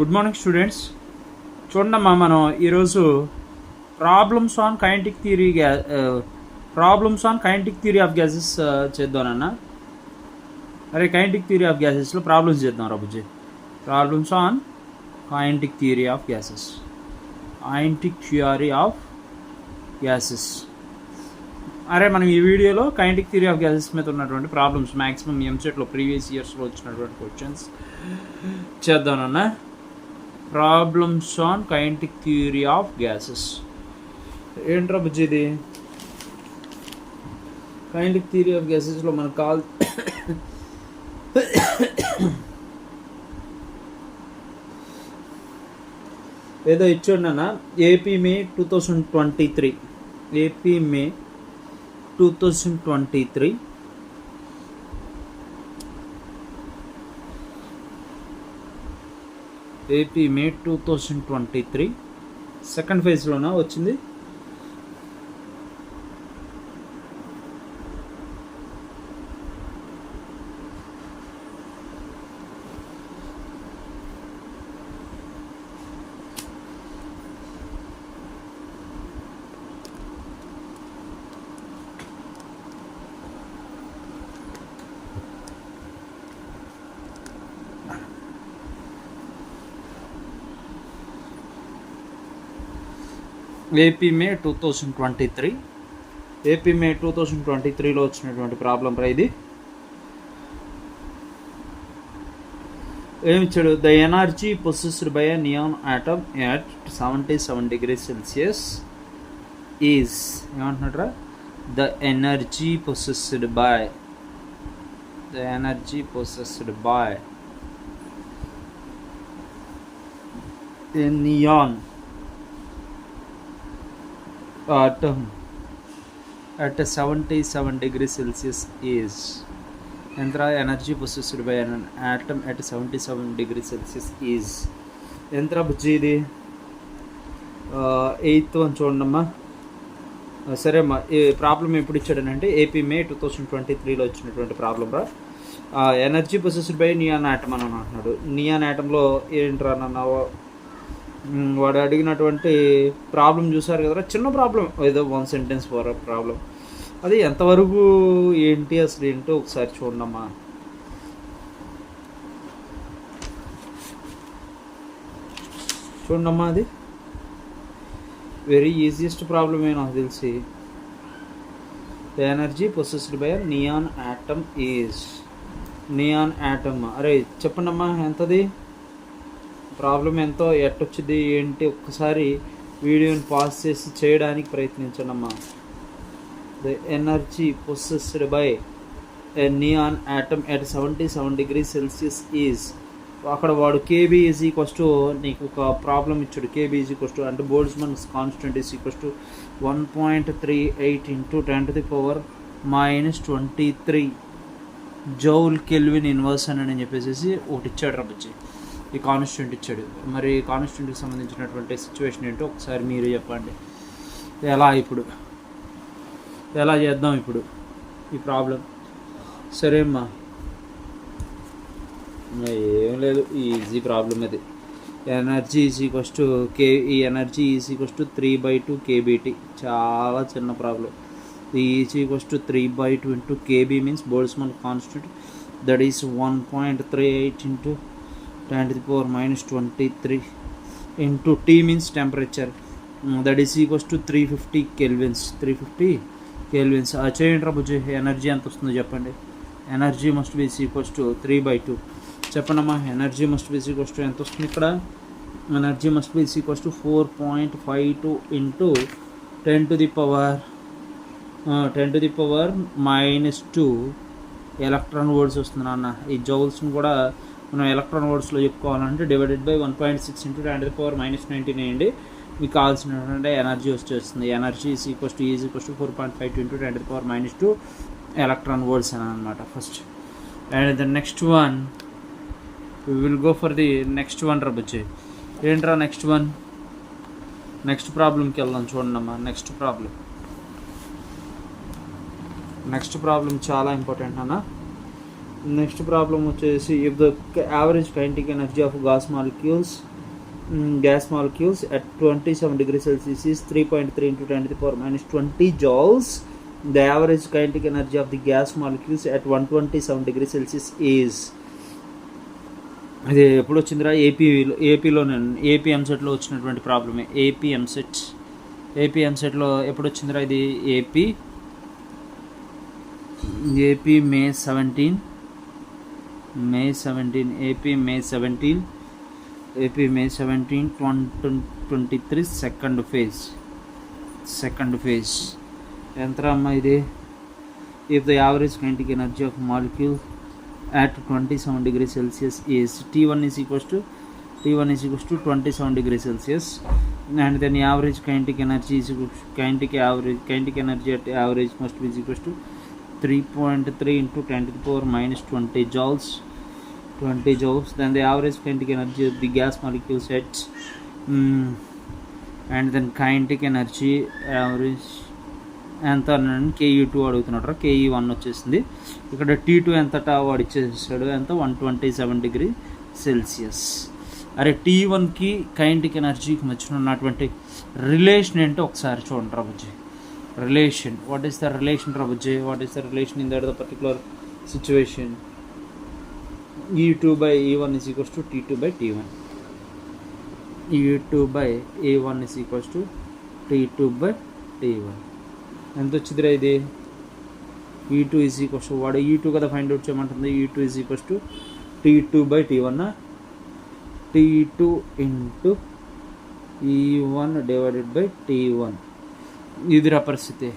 Good morning students. చూడమ్మా, మనం ఈరోజు problems on kinetic theory of gases చేద్దామన్న. అరే కైనెటిక్ థియరీ ఆఫ్ గ్యాసెస్లో ప్రాబ్లమ్స్ చేద్దాం రాబుజీ. Problems on kinetic theory of gases. అరే మనం ఈ వీడియోలో కైనెటిక్ థియరీ ఆఫ్ గ్యాసెస్ మీద ఉన్నటువంటి ప్రాబ్లమ్స్ మ్యాక్సిమం ఎంసెట్లో ప్రీవియస్ ఇయర్స్లో వచ్చినటువంటి క్వశ్చన్స్ చేద్దామన్నా. Problems on kinetic theory of gases ఏంట్రా బుజ్జి ఇది? కైనెటిక్ థియరీ ఆఫ్ గ్యాసెస్లో మనకు ఏదో ఇచ్చాడన్నా. AP May 2023 AP May 2023 AP May 2023 second ఫేజ్లోనా వచ్చింది. ఏపీ మే 2023లో వచ్చినటువంటి ప్రాబ్లం రా ఇది. ఏమిచ్చాడు? The energy possessed by a neon atom at 77 degrees Celsius is ఏమంటున్నాడు రా? The energy possessed by a neon atom at 77 degrees Celsius is entra energy possessed by an atom at 77 degrees Celsius is entra bujji ఇది 8th one చూడమ్మా. సరే అమ్మా, ఈ problem ఎప్పుడు ఇచ్చాడనంటే AP May 2023లో వచ్చినటువంటి ప్రాబ్లం రా. Energy possessed by neon atom అని అంటున్నాడు. నియాన్ ఆటంలో ఏంట్రా నన్న వాడు అడిగినటువంటి ప్రాబ్లం చూసారు కదరా, చిన్న ప్రాబ్లం, ఏదో 1 sentence ప్రాబ్లం. అది ఎంతవరకు ఏంటి అసలు ఏంటో ఒకసారి చూడమ్మా. అది వెరీ ఈజియెస్ట్ ప్రాబ్లమే నాకు తెలిసి. The energy possessed by neon atom is neon atom. అరే చెప్పండమ్మా ఎంతది ప్రాబ్లం, ఎంతో ఎట్టొచ్చింది ఏంటి ఒక్కసారి వీడియోని పాజ్ చేసి చేయడానికి ప్రయత్నించండి అమ్మా. The energy possessed by a neon atom at 77 degrees Celsius is. అక్కడ వాడు కేబీ ఈజ్ ఈక్వల్స్ టు నీకు ఒక ప్రాబ్లం ఇచ్చాడు. కేబీ ఈజ్ ఈక్వల్స్ టు అంటే Boltzmann constant is equals to 1.38 × 10⁻23 joule kelvin inverse అని చెప్పేసి ఒకటి ఇచ్చాడు రబ్బచ్చి. ఈ కాన్స్టెంట్ ఇచ్చాడు. మరి కాన్స్టెంట్కి సంబంధించినటువంటి సిచ్యువేషన్ ఏంటో ఒకసారి మీరు చెప్పండి. ఎలా చేద్దాం ఇప్పుడు ఈ ప్రాబ్లం? సరే అమ్మా, ఏం లేదు, ఈజీ ప్రాబ్లం అది. Energy is equals to E energy is equals to 3/2 kBT. చాలా చిన్న problem. Is equals to 3/2 × KB means Boltzmann constant, that is 1.38 × 10⁻23 into T means temperature, that is equals to 350 kelvins. చేయండి రా బుజ్జి, energy ఎంత వస్తుందో చెప్పండి. Energy must be equals to 3/2 చెప్పండమ్మా. Energy must be equals to ఎంత వస్తుంది ఇక్కడ? Energy must be equals to 4.52 × 10⁻⁻2 electron volts వస్తుంది నాన్న. ఈ జౌల్స్ని కూడా మనం ఎలక్ట్రాన్ వోల్ట్స్లో చెప్పుకోవాలంటే డివైడెడ్ బై 1.6 × 10⁻⁻19 వేయండి. మీకు కావాల్సినటువంటి ఎనర్జీ వస్తుంది. Energy is equals to 4.52 × 10⁻⁻2 electron volts అని అనమాట first. And the next one we will go for the next one రబ్బచ్చి. ఏంట్రా నెక్స్ట్ వన్? నెక్స్ట్ ప్రాబ్లంకి వెళ్దాం చూడండమ్మా. నెక్స్ట్ ప్రాబ్లం చాలా ఇంపార్టెంట్ అన్న. నెక్స్ట్ ప్రాబ్లం వచ్చేసి if the average kinetic energy of gas molecules at 27 degrees Celsius is 3.3 into 10 to the power minus 20 joules. The average kinetic energy of the gas molecules at 127 degrees Celsius is. ఇది ఎప్పుడు వచ్చిందిరా? ఏపీలో AP ఎంసెట్లో వచ్చినటువంటి ప్రాబ్లమే. AP ఎంసెట్లో ఎప్పుడు వచ్చిందిరా ఇది? ఏపీ మే 17 ఏపీ మే 17 2023 సెకండ్ ఫేజ్ ఎంతరా అమ్మా ఇది? If the average kinetic energy of molecule at 27 degrees Celsius is T1 is equals to 27 degrees Celsius, and then average kinetic energy is kinetic energy at average must be equals to 3.3 into 10 to the power minus 20 joules. Then the average kinetic energy of the gas molecules at and then kinetic energy average ఎంత KE2 అడుగుతున్నాడు. KE1 వచ్చేసింది. ఇక్కడ T2 ఎంతటా వాడు ఇచ్చేసాడు, ఎంత? 127 degree Celsius. అరే T1కి kinetic ఎనర్జీకి మధ్యన ఉన్నటువంటి రిలేషన్ ఏంటో ఒకసారి చూడండి రాబుజ్జి. Relation, what is the relation రాబుజ్జి? What is the relation in that the particular situation? E2/E1 is equals to T2/T1. E2/E1 is equals to T2/T1. ఎంత వచ్చిందిరా ఇది? E2 is equals to వాడు E2 కదా ఫైండ్ అవుట్ చేయమంటుంది. E2 is equals to T2/T1. T2 into E1 divided by T1. ఇదిరా పరిస్థితి,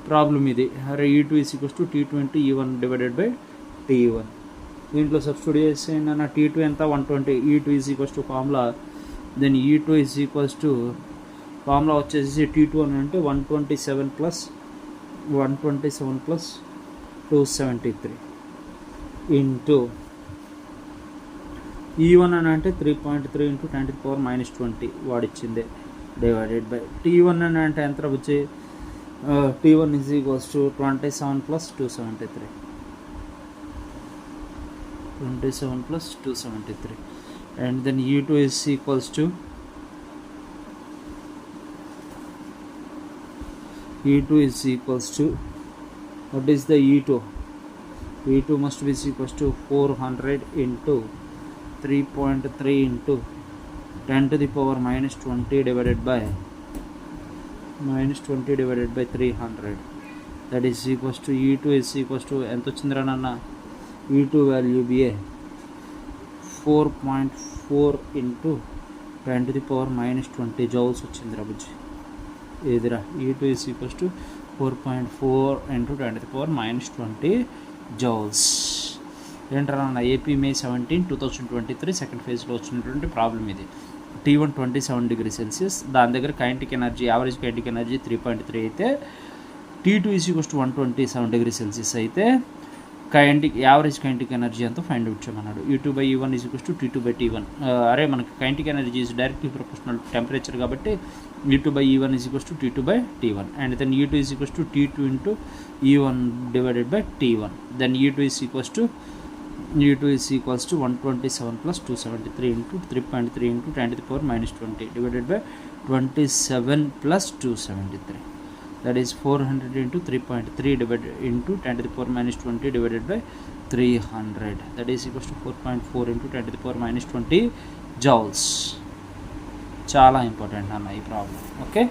problem ఇది. అరే E2 is equals to T2 into E1 divided by T1. దీంట్లో సబ్స్టిట్యూట్ చేస్తే నా T2 ఎంత? 120. E2 is equals to formula, then E2 is equals to formula వచ్చేసి T2 అని అంటే 127 plus 273 ఇంటూ E1 అని అంటే 3.3 into 10 to the power minus 20 వాడిచ్చిందే, డివైడెడ్ బై T1 అని అంటే ఎంత వచ్చి T1 is equals to 27 plus 273 and then E2 is equals to what is the E2 must be equals to 400 into 3.3 into 10 to the power minus 20 divided by 300. That is equals to E2 is equals to ఎంత వచ్చిందిరా నాన్న? E2 value BA 4.4 into 10 to the power minus 20 joules వచ్చిందిరా బుజ్జి. ఇదిరా E2 is equals to 4.4 into 10 to the power minus 20 joules. ఏంటరా AP May 17 2023 second ఫేజ్లో వచ్చినటువంటి problem ఇది. T1 27 degree Celsius, దాని దగ్గర kinetic energy, average kinetic energy 3.3 అయితే T2 is equals to 127 degree Celsius అయితే average kinetic energy అంతా find out చేయమన్నాడు. E2/E1 is equals to T2/T1. అరే మనకి kinetic energy is directly proportional temperature కాబట్టి E2/E1 is equals to T2/T1 and then E2 is equals to T2 into E1 divided by T1. Then E2 is equals to 127 plus 273 into 3.3 into 10 to the power minus 20 divided by 27 plus 273. That is 400 into 3.3 divided into 10 to the power minus 20 divided by 300. That is equals to 4.4 into 10 to the power minus 20 joules. చాలా important అన్న ఈ problem. Okay,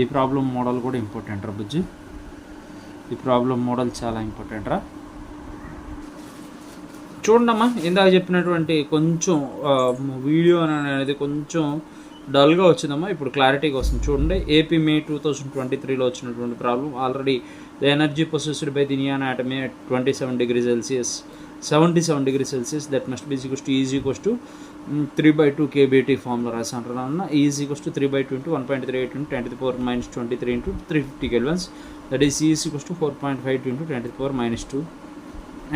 ఈ problem model కూడా important రా బుజ్జి. ఈ problem model చాలా important రా. చూడమ్మా, ఇందాక చెప్పినటువంటి కొంచెం వీడియో అనేది కొంచెం డల్గా వచ్చిందమ్మా, ఇప్పుడు క్లారిటీగా వస్తుంది. చూడండి, ఏపీ మే 2023లో వచ్చినటువంటి problem. Already the energy possessed by the neon atom at 27 degrees Celsius, 77 degrees Celsius, that must be equals to E is equals to 3/2 kBT formula రాసాను. E is equals to 3/2 into 1.38 into 10 to the power minus 23 into 350 kelvins. That is E is equals to 4.52 into 10 to the power minus 2.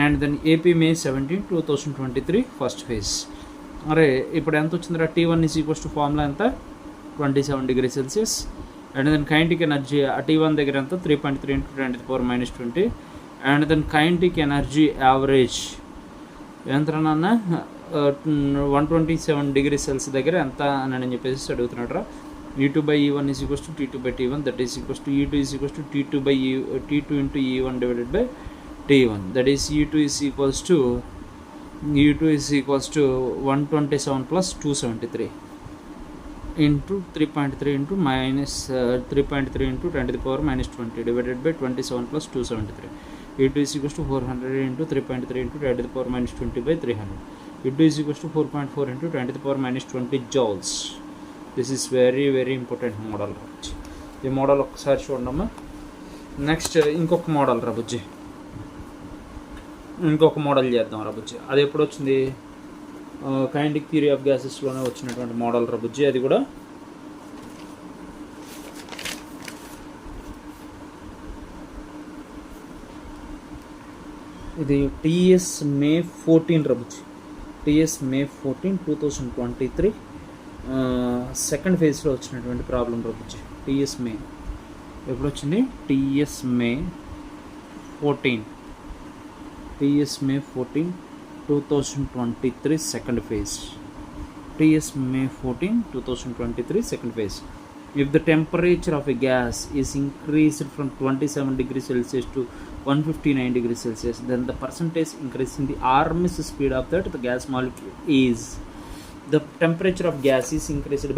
And then AP May 17, 2023 first phase. అరే ఇప్పుడు ఎంత వచ్చిందిరా? T1 is equals to formula ఎంత? 27 degrees Celsius. And then kinetic energy T1 దగ్గర ఎంత 3.3 into 10⁻20. And then kinetic energy average ఎంతనన్నా 127 degrees Celsius దగ్గర ఎంత అని చెప్పేసి అడుగుతున్నాడు. E2/E1 is equals to T2/T1, that is equals to E2 is equals to T2 into E1 divided by T1, that is E2 is equals to 127 plus 273 into 3.3 into minus 3.3 into 10⁻20 divided by 27 plus 273. E2 is equals to 400 into 3.3 into 10⁻20 by 300. E2 is equals to 4.4 into 10⁻20 joules. This is very very important model. ఈ model ఒకసారి చూడమ్మా. Next ఇంకొక model రాబుజ్జి, ఇంకొక model చేద్దాం రాబుజ్జి. అది ఎప్పుడు వచ్చింది? Kinetic theory of గ్యాసెస్లోనే వచ్చినటువంటి మోడల్ రాబుజ్జి. అది కూడా ఇది TS May 14 రాబుజ్జి. TS May 14, 2023 second ఫేజ్లో వచ్చినటువంటి ప్రాబ్లం రాబుజ్జి. TS May ఎప్పుడు వచ్చింది? TS May 14, 2023 second phase. TS May 14, 2023 second phase. If the temperature of a gas is increased from 27 degrees Celsius to 159 degrees Celsius, then the percentage increase in the RMS speed of that the gas molecule is. The temperature of gas is increased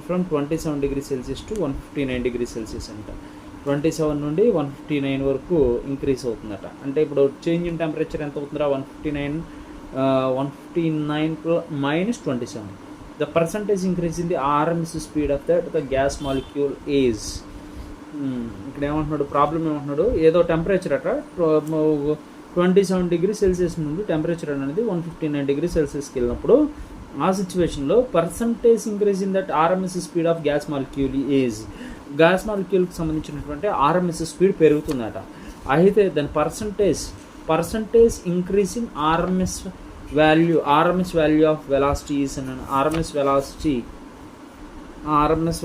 from 27 degrees Celsius to 159 degrees Celsius అంట. 27 నుండి 159 వరకు increase అవుతుందట. అంటే ఇప్పుడు change in temperature ఎంత అవుతుందా? 159 minus 27. The percentage increase in the RMS speed of that the gas molecule is. ఇక్కడ ఏమంటున్నాడు? Problem ఏమంటున్నాడు? ఏదో టెంపరేచర్ అట 27 degrees Celsius నుండి టెంపరేచర్ అనేది 159 degrees Celsiusకి వెళ్ళినప్పుడు ఆ సిచ్యువేషన్లో percentage increase in that RMS speed of gas molecule is. Gas మాలిక్యూల్కి సంబంధించినటువంటి RMS స్పీడ్ పెరుగుతుందట. అయితే దాని percentage increase in RMS value of velocity is అని. RMS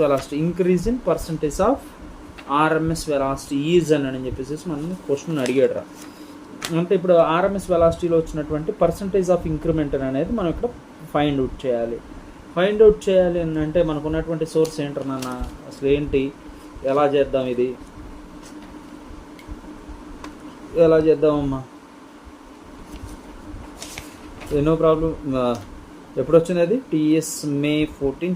velocity increase in percentage of RMS velocity is అని చెప్పేసి మనం క్వశ్చన్ అడిగాడు రా. అంటే ఇప్పుడు RMS వెలాసిటీలో వచ్చినటువంటి పర్సంటేజ్ ఆఫ్ ఇంక్రిమెంట్ అనేది మనం ఇక్కడ ఫైండ్ అవుట్ చేయాలి అని అంటే మనకు ఉన్నటువంటి సోర్స్ ఏంటన్నా అసలు ఏంటి, ఎలా చేద్దాం, ఇది ఎలా చేద్దామమ్మా? No problem. ఎప్పుడు వచ్చింది అది? TS May 14,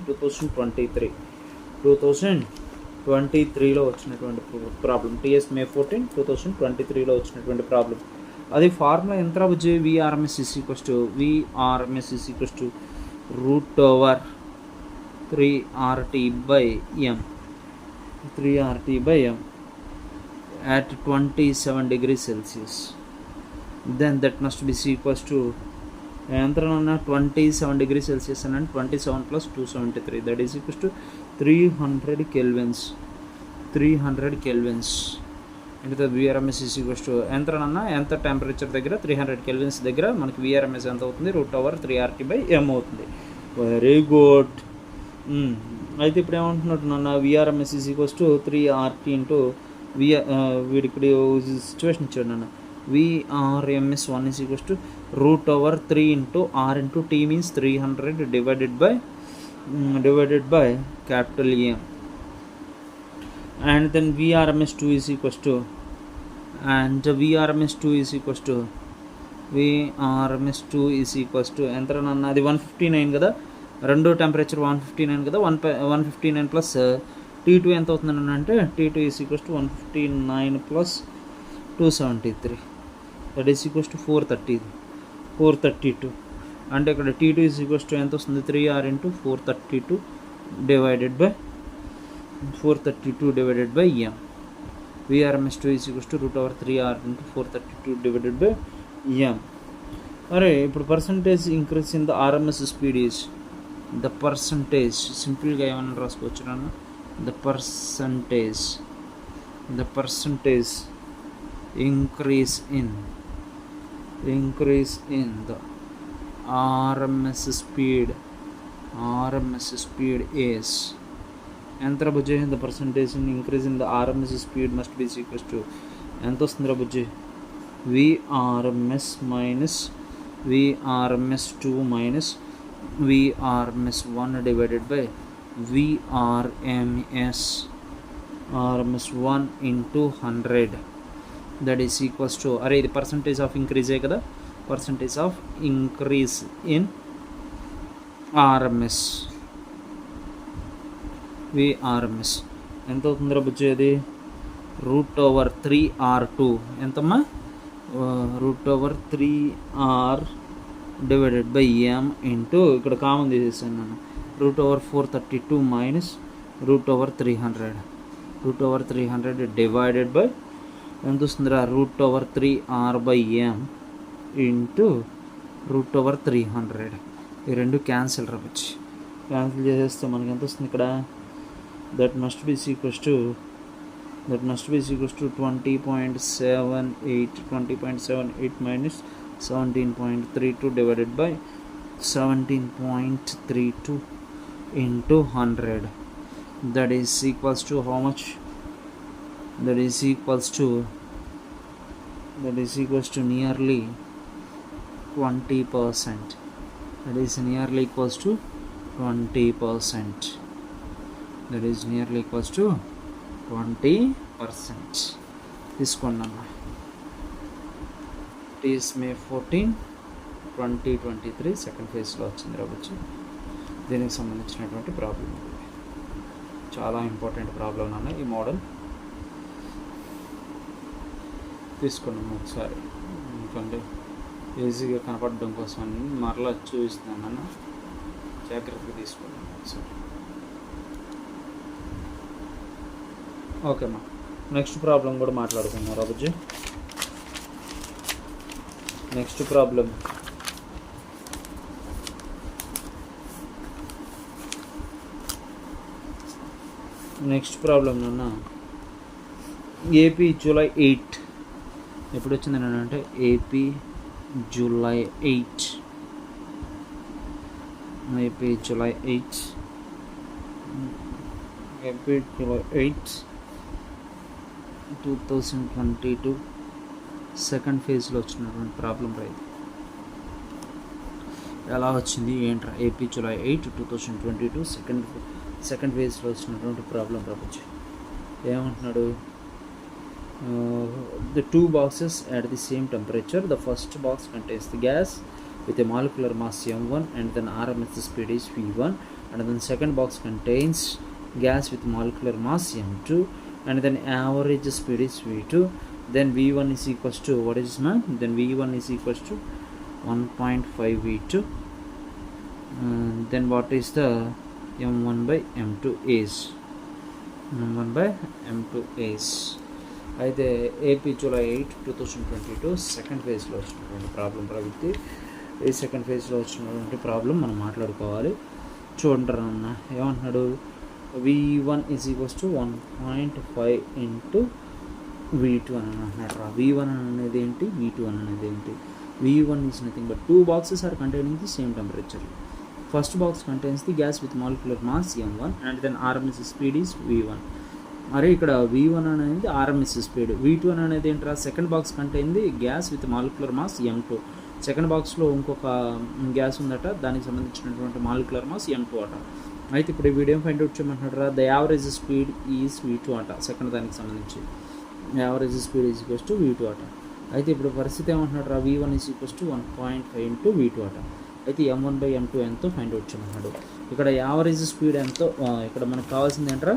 2023లో వచ్చినటువంటి ప్రాబ్లం. TS May 14, 2023లో వచ్చినటువంటి ప్రాబ్లం. అది ఫార్ములా ఎంత రావచ్చు? VRMS is equals to root over 3RT by M at 27 degrees Celsius. Then that must be equals to ఎంతనన్నా 27 degrees Celsius అని 27 plus 273, that is equals to 300 kelvins. అంటే VRMS is equals to ఎంత temperature దగ్గర 300 kelvins దగ్గర మనకి VRMS ఎంత అవుతుంది? √3RT by M అవుతుంది. Very good. అయితే ఇప్పుడు ఏమంటున్నట్టు నన్ను VRMS is equals to 3RT into వీడిక్కడ సిచ్యువేషన్ ఇచ్చాడు నన్ను. VRMS1 is equals to √3 into R into T means 300 divided by capital M. And then VRMS2 is equals to ఎంతనన్నా అది 159 కదా, రెండో టెంపరేచర్ 159 కదా. 159 ప్లస్ T2 ఎంత అవుతుందని అంటే T2 is equals to 159 plus 273, that is equals to 432. అంటే ఇక్కడ T2 is equals to ఎంత వస్తుంది? 3R into 432 divided by M. VRMS2 is equals to √3R into 432 divided by M. అరే ఇప్పుడు percentage increase in the RMS speed is the percentage. సింపుల్గా ఏమన్నా రాసుకోవచ్చు నాన్న? The percentage increase in the RMS speed is ఎంత రా బుజ్జి? The percentage increase in the RMS speed must be equals to ఎంత వస్తుందిరా బుజ్జి? VRMS minus VRMS 2 minus VRMS 1 divided by VRMS 1 into 100. That is equals to, అరే ఇది percentage of ఇంక్రీజే కదా, percentage of increase in RMS VRMS ఎంత అవుతుందిరా బుజ్జి? అది √3r2 ఎంతమ్మా? √3r divided by m into, ఇక్కడ కామన్ తీసేసాను నేను, √432 మైనస్ √300 డివైడెడ్ బై ఎంత వస్తుందిరా? √3r/m into √300. ఈ రెండు క్యాన్సిల్ రవచ్చు. క్యాన్సిల్ చేసేస్తే మనకి ఎంత వస్తుంది ఇక్కడ? That must be equals to 20.78 minus 17.32 divided by 17.32 into 100. That is equals to how much? That is equals to nearly 20%. That is nearly equals to 20%. That is nearly equals to 20%. తీసుకోండి అన్న. It is May 14, 2023 second ఫేజ్లో వచ్చింది రావచ్చు. దీనికి సంబంధించినటువంటి problem, చాలా important problem అన్న ఈ మోడల్. తీసుకున్నాము ఒకసారి, ఎందుకంటే ఈజీగా కనపడడం కోసం అని మరలా చూపిస్తున్నాను అన్న, జాగ్రత్తగా తీసుకున్నాము ఒకసారి. ఓకేమ్మా, నెక్స్ట్ ప్రాబ్లం కూడా మాట్లాడుకుందాం రాబుజ్జి. నెక్స్ట్ ప్రాబ్లం నాన్న, ఏపీ జూలై 8 ఎప్పుడు వచ్చింది అంటే ఏపీ జూలై 8 2022 సెకండ్ ఫేజ్లో వచ్చినటువంటి ప్రాబ్లం రైతు. ఎలా వచ్చింది ఏంట్రా? ఏపీ జూలై 8 2022 సెకండ్ ఫేజ్లో వచ్చినటువంటి ప్రాబ్లం రావచ్చు. ఏమంటున్నాడు? The two boxes at the same temperature. The first box contains the gas with a molecular mass m1 and then RMS speed is v1, and then second box contains gas with molecular mass m2 and then average speed is v2. Then v1 is equals to what is man? Then v1 is equals to 1.5 v2. Then what is the m1/m2 is? అయితే AP July 8 2022 second ఫేజ్లో వచ్చినటువంటి problem ప్రవృత్తి. ఈ second ఫేజ్లో వచ్చినటువంటి problem మనం మాట్లాడుకోవాలి. చూడండి అన్న, ఏమంటున్నాడు? v1 is equals to 1.5 into v2 అని అంటున్నాడు రా. v1 అనేది ఏంటి, v2 అనేది ఏంటి? v1 is nothing but two boxes are containing the same temperature. First box contains the gas with molecular mass m1 and then RMS speed is v1. అరే ఇక్కడ v1 అనేది RMS స్పీడ్, v2 అనేది ఏంట్రా? Second box contained gas with molecular mass m2. Second బాక్స్లో ఇంకొక gas ఉందట, దానికి సంబంధించినటువంటి మాలిక్యులర్ మాస్ m2 అట. అయితే ఇప్పుడు వీడియో ఫైండ్ అవుట్ చేయమంటున్నాడు రా. The average speed is v2 అట. సెకండ్ దానికి సంబంధించి average speed is equals to v2 అట. అయితే ఇప్పుడు పరిస్థితి ఏమంటున్నాడు రా? v1 is equals to 1.5 into v2 అట. అయితే m1/m2 ఎంతో ఫైండ్ అవుట్ చేయమంటున్నాడు. ఇక్కడ యావరేజ్ స్పీడ్ ఎంతో, ఇక్కడ మనకు కావాల్సింది ఏంట్రా?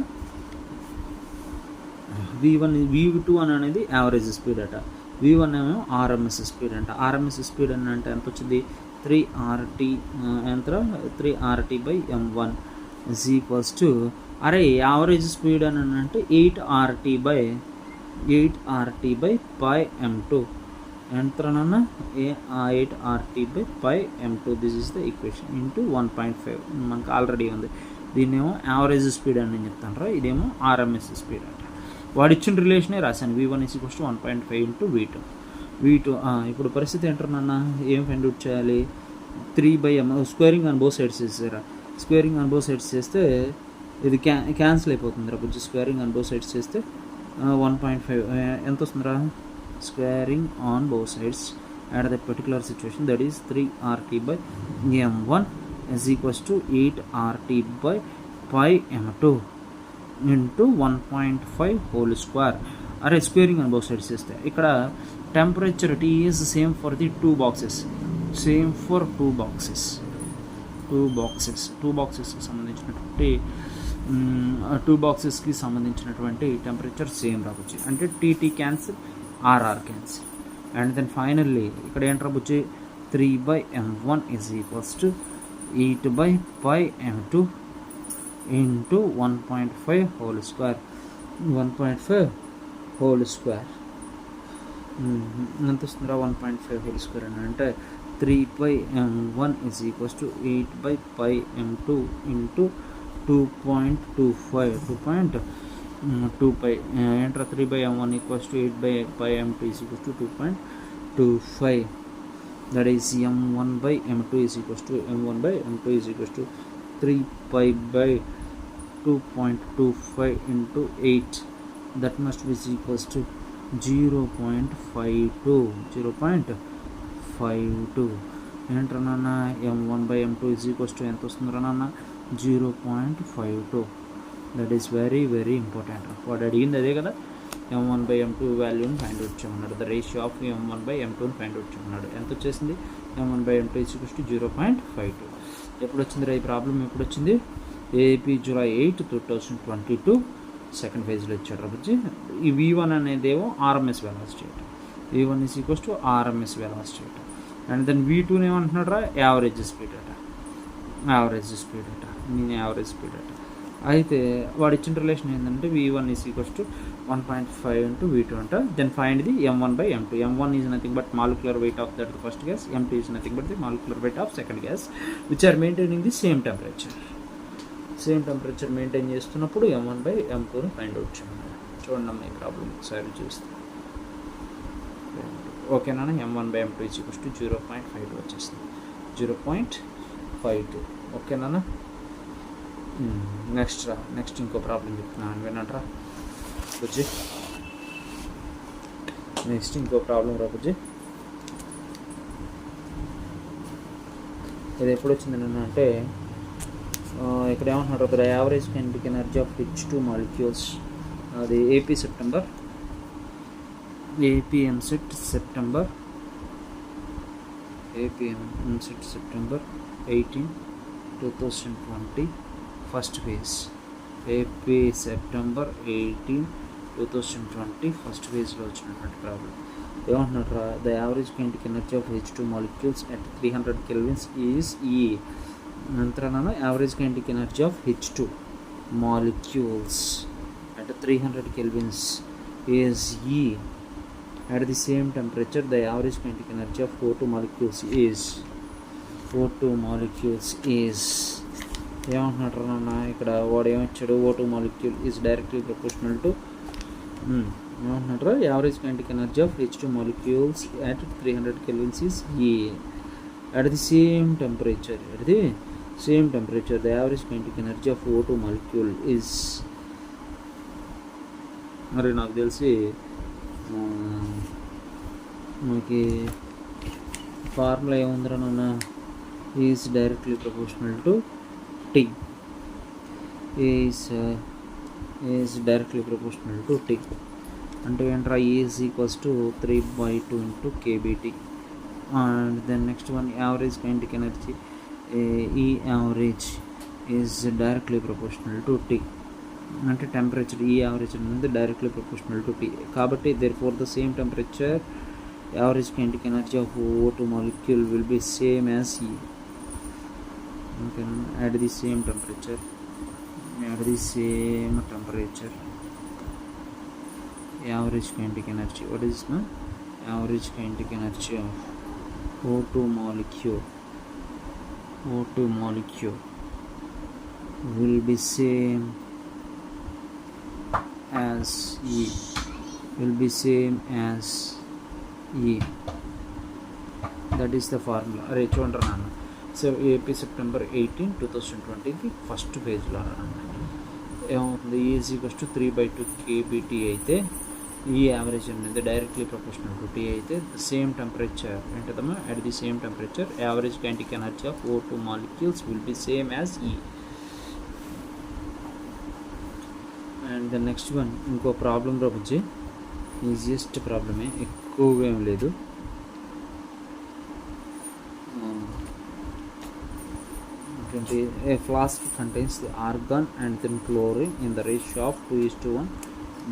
v2 అనేది యావరేజ్ స్పీడ్ అట, v1 ఏమో RMS స్పీడ్ అంట. RMS స్పీడ్ అని అంటే ఎంత వచ్చింది? 3RT ఎంత? 3RT/m1 ఈజ్ ఈక్వల్స్ టు, అరే యావరేజ్ స్పీడ్ అని అంటే 8RT/m2 ఎంతనన్నా 8RT/m2. This is the equation into 1.5 మనకు ఆల్రెడీ ఉంది. దీన్నేమో యావరేజ్ స్పీడ్ అని నేను చెప్తాను రా, ఇదేమో RMS స్పీడ్ అంట. వాడు ఇచ్చిన రిలేషనే రాశాను, v1 is equals to 1.5 into v2. ఇప్పుడు పరిస్థితి ఏంటన్నా, ఏం ఫైండ్ అవుట్ చేయాలి? 3/m squaring on both sides చేసారా? స్క్వేరింగ్ ఆన్ బోత్ సైడ్స్ చేస్తే ఇది క్యాన్సిల్ అయిపోతుంది రా బుజ్జి. స్క్వేరింగ్ ఆన్ బోత్ సైడ్స్ చేస్తే 1.5 ఎంత వస్తుందిరా? Squaring on both sides at that particular situation, that is 3RT by m1 is equals to 8RT by pi m2 into 1.5 whole square. అరే squaring on both sides చేస్తే ఇక్కడ temperature T is same for the two boxes, same for two బాక్సెస్కి సంబంధించినటువంటి temperature same రావచ్చు. అంటే TT cancel, RR cancel. And then finally ఇక్కడ ఏంట్రా బుచ్చి 3/m1 is equals to 8/m2 into 1.5 whole square. 1.5 whole square ఎంత వస్తుందిరా? 1.5 whole square అని అంటే 3/m1 is equals to 8/m2 into 2.25 ఏంట్రా 3/m1 equals to 8/m2 is equals to 2.25. that is m1/m2 is equals to 3/2.25 into 8. that must be equals to 0.52. ఏంట్రా నాన్న m1/m2 is equals to ఎంత వస్తుందిరా నాన్న? 0.52. That is very very important. వాడు అడిగింది అదే కదా, m1/m2 వాల్యూని ఫైండ్ అవుట్ చేయమన్నాడు. ద రేషియో ఆఫ్ m1/m2ని ఫైండ్ అవుట్ చేయమన్నాడు. ఎంత వచ్చేసింది? m1/m2 is equals to 0.52. ఎప్పుడు వచ్చింది రా ఈ ప్రాబ్లం? ఎప్పుడు వచ్చింది? ఏపీ July 8, 2022 సెకండ్ ఫేజ్లో ఇచ్చాడు రాబుజ్జి. ఈ V1 అనేదేమో ఆర్ఎంఎస్ వెలాసిటీ అట. V1 is equals to RMS velocity అట. అండ్ దెన్ V2 ఏమంటున్నాడు రా? యావరేజ్ స్పీడ్ అట. నేను యావరేజ్ స్పీడ్ అట. అయితే వాడు ఇచ్చిన రిలేషన్ ఏంటంటే V1 is equals to 1.5 into V2 అంట. Then find the m1/m2. m1 is nothing but molecular weight of that first gas. m2 is nothing but the molecular weight of second gas, which are maintaining the same temperature. Maintain చేస్తున్నప్పుడు m1/m2ని find out చేయండి. చూడండి అమ్మ ఈ problem ఒకసారి చూస్తే ఓకేనా? m1/m2 is equals to 0.52 వచ్చేస్తుంది. 0.52 ఓకేనా? నెక్స్ట్ ఇంకో ప్రాబ్లం చెప్తున్నాను వినండి రా బుజ్జి. నెక్స్ట్ ఇంకో ప్రాబ్లం రా బుజ్జి. ఇది ఎప్పుడు వచ్చిందని అంటే ఇక్కడ ఏమంటున్నారు? The average kinetic energy of H2 molecules. అది AP EAMCET September 18, 2020 first phase. AP September 18, 2020 first ఫేజ్లో వచ్చినటువంటి ప్రాబ్లం. ఏమంటున్నారు రా? The average kinetic energy of H2 molecules at 300 kelvins is E. అంతరాన average kinetic energy of H2 molecules at 300 kelvins is E. At the same temperature, the average kinetic energy of O2 molecules is ఏమంటున్నాడు నాన్న? ఇక్కడ వాడు ఏమొచ్చాడు? O2 molecule is directly proportional to ఏమంటున్నాడు? Average kinetic energy of H2 molecules at 300 kelvins is E. At the same temperature, the average kinetic energy of O2 molecule is. మరి నాకు తెలిసి మనకి formula ఏముందిరా నాన్న? Is directly proportional to T. Is directly proportional to T అంటే ఏంట్రా? Is equals to 3/2 into kBT. And then next one average kinetic energy ఈ average is directly proportional to T అంటే టెంపరేచర్ ఈ యావరేజ్ అనేది directly proportional to T. కాబట్టి therefore the same temperature average kinetic energy of O2 molecule will be same as E. ఓకేనా? at the same temperature average kinetic energy, what is the average kinetic energy of O2 molecule will be same as E. That is the formula. అరే చూడండి నాన్న. So AP September 18, 2020 first పేజ్లో ఏమవుతుంది, is equals to 3/2 kBT అయితే ఈ average అనేది directly proportional to T అయితే same temperature ఏంటదమ్మా, at the same temperature average kinetic energy of O2 molecules will be same as E. And the next one ఇంకో problem రాబుజ్జి, easiest ప్రాబ్లమే, ఎక్కువగా ఏం లేదు. A flask contains the argon and then chlorine in the ratio of 2:1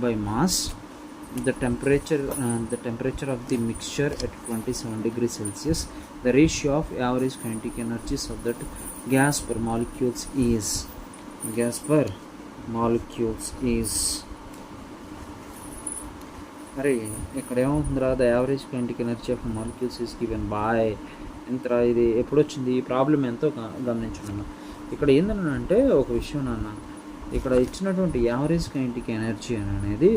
by mass. The temperature of the mixture at 27 degrees Celsius. The ratio of average kinetic energies of that gas per molecules is అరే ఇక్కడ ఏమవుతుందిరా, the average kinetic energy of molecules is given by ఎంతరా, ఇది ఎప్పుడు వచ్చింది ఈ problem ఎంతో గమనించున్నాను. ఇక్కడ ఏంటంటే ఒక విషయం నాన్న, ఇక్కడ ఇచ్చినటువంటి యావరేజ్ కైనెటిక్ ఎనర్జీ అనేది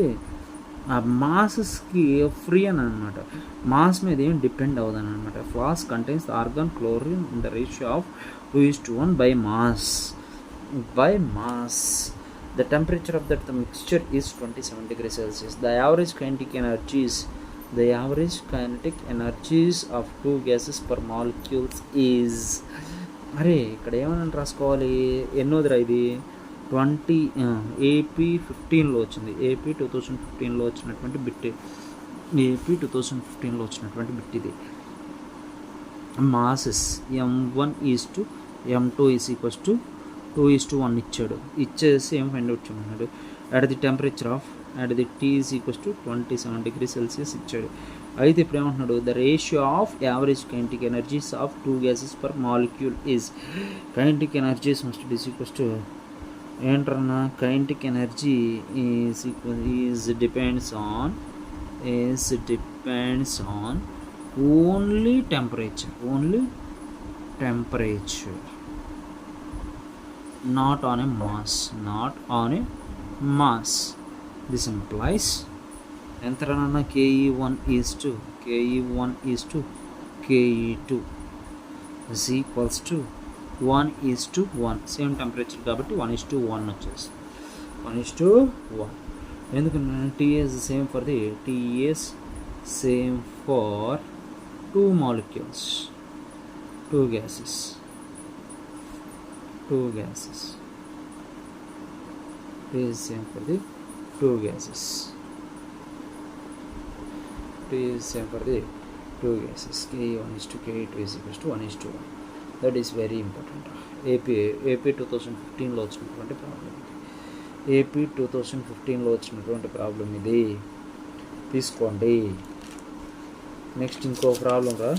ఆ మాసెస్కి ఫ్రీ అని అనమాట, మాస్ మీద ఏం డిపెండ్ అవ్వదని అనమాట. Flask contains organ chlorine in the ratio of 2:1 by mass. The temperature of that the mixture is 27 degrees Celsius. The average kinetic energies of two gases per molecules is, అరే ఇక్కడ ఏమని రాసుకోవాలి, ఎన్నోదిరా ఇది 20 AP 15లో వచ్చింది, AP 2015లో వచ్చినటువంటి bit, ఇది. Masses M1 M2 2:1 ఇచ్చేసి ఏం ఫైండ్ అవుట్ చేయమన్నాడు, at the temperature of T is equals to 27 degrees Celsius ఇచ్చాడు. అయితే ఇప్పుడు ఏమంటున్నాడు, the ratio of average kinetic energies of 2 gases per molecule is, kinetic energies must be equals to ఏంటన్నా, kinetic energy is depends on only temperature, not on a mass. This implies ఎంతరన్నా KE1 is to KE2 is equals to 1:1. Same temperature కాబట్టి 1:1 వచ్చేస్తుంది, 1:1. ఎందుకంటే T is same for 2 molecules, 2 gases. T is same for the 2 gases. KE1 is to KE2 is equals to 1:1. That is very important. AP 2015లో వచ్చినటువంటి problem ఇది, తీసుకోండి. Next ఇంకో problem రా,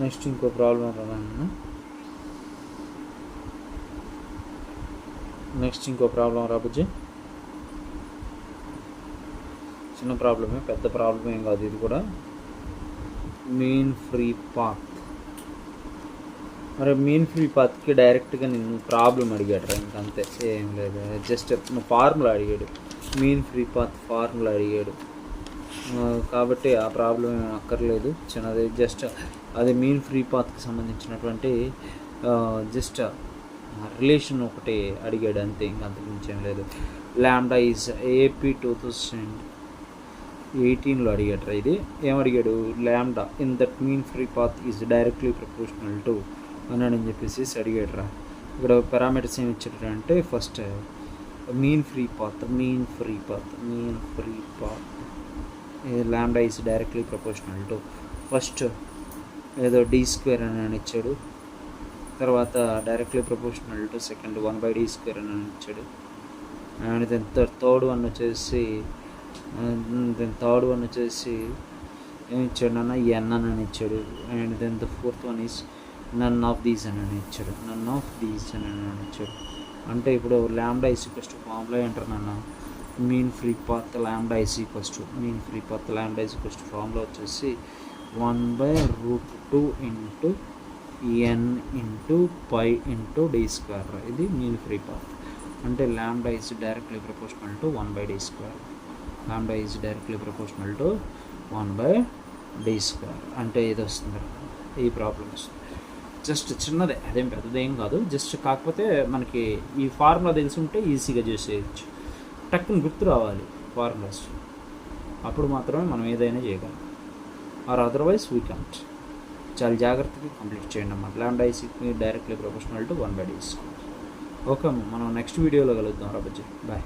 next ఇంకో problem రాబుజ్జి, చిన్న ప్రాబ్లమే, పెద్ద ప్రాబ్లం ఏం కాదు ఇది కూడా. మీన్ ఫ్రీ పాత్, మరి మీన్ ఫ్రీ పాత్కి డైరెక్ట్గా నేను ప్రాబ్లం అడిగాడు రా, ఇంకంతే, ఏం లేదు, జస్ట్ ఫార్ములా అడిగాడు, మీన్ ఫ్రీ పాత్ ఫార్ములా అడిగాడు, కాబట్టి ఆ ప్రాబ్లం ఏం అక్కర్లేదు, చిన్నది, జస్ట్ అది మీన్ ఫ్రీ పాత్కి సంబంధించినటువంటి జస్ట్ రిలేషన్ ఒకటి అడిగాడు అంతే, ఇంకంతకు మించి ఏం లేదు. లాంబ్డా ఈజ్ AP 2018లో అడిగాడు. ఇది ఏమడిగాడు, lambda in that mean free path is directly proportional to అని చెప్పేసి అడిగాడు రా. ఇక్కడ పారామీటర్స్ ఏమి ఇచ్చాడంటే, first mean free path lambda is directly proportional to, first ఏదో d² అని ఇచ్చాడు, తర్వాత directly proportional to second 1/d² అని ఇచ్చాడు. అండ్ దెన్ థర్డ్ వన్ వచ్చేసి ఏమి ఇచ్చాడు అన్న, n అని ఇచ్చాడు. And then the fourth one is none of these అని ఇచ్చాడు. అంటే ఇప్పుడు lambda is equals to formula ఏంటారు నాన్న, mean free path lambda is equals to formula వచ్చేసి 1/√2 into n into pi into d². ఇది మీన్ ఫ్రీ పాత్. అంటే lambda is directly proportional to 1/d². అంటే ఇది వస్తుంది. ఈ ప్రాబ్లమ్ వస్తుంది. జస్ట్ చిన్నదే, అదేం పెద్దదేం కాదు. జస్ట్ కాకపోతే మనకి ఈ ఫార్ములా తెలిసి ఉంటే ఈజీగా చేసేయచ్చు. టక్కుని గుర్తు రావాలి ఫార్ములాస్, అప్పుడు మాత్రమే మనం ఏదైనా చేయగలం. Or otherwise we can't. చాలా జాగ్రత్తగా కంప్లీట్ చేయండి అన్నమాట. Lambda is directly proportional to 1/d². Okay, మనం నెక్స్ట్ వీడియోలో కలుద్దాం రాబజ్జీ. బాయ్.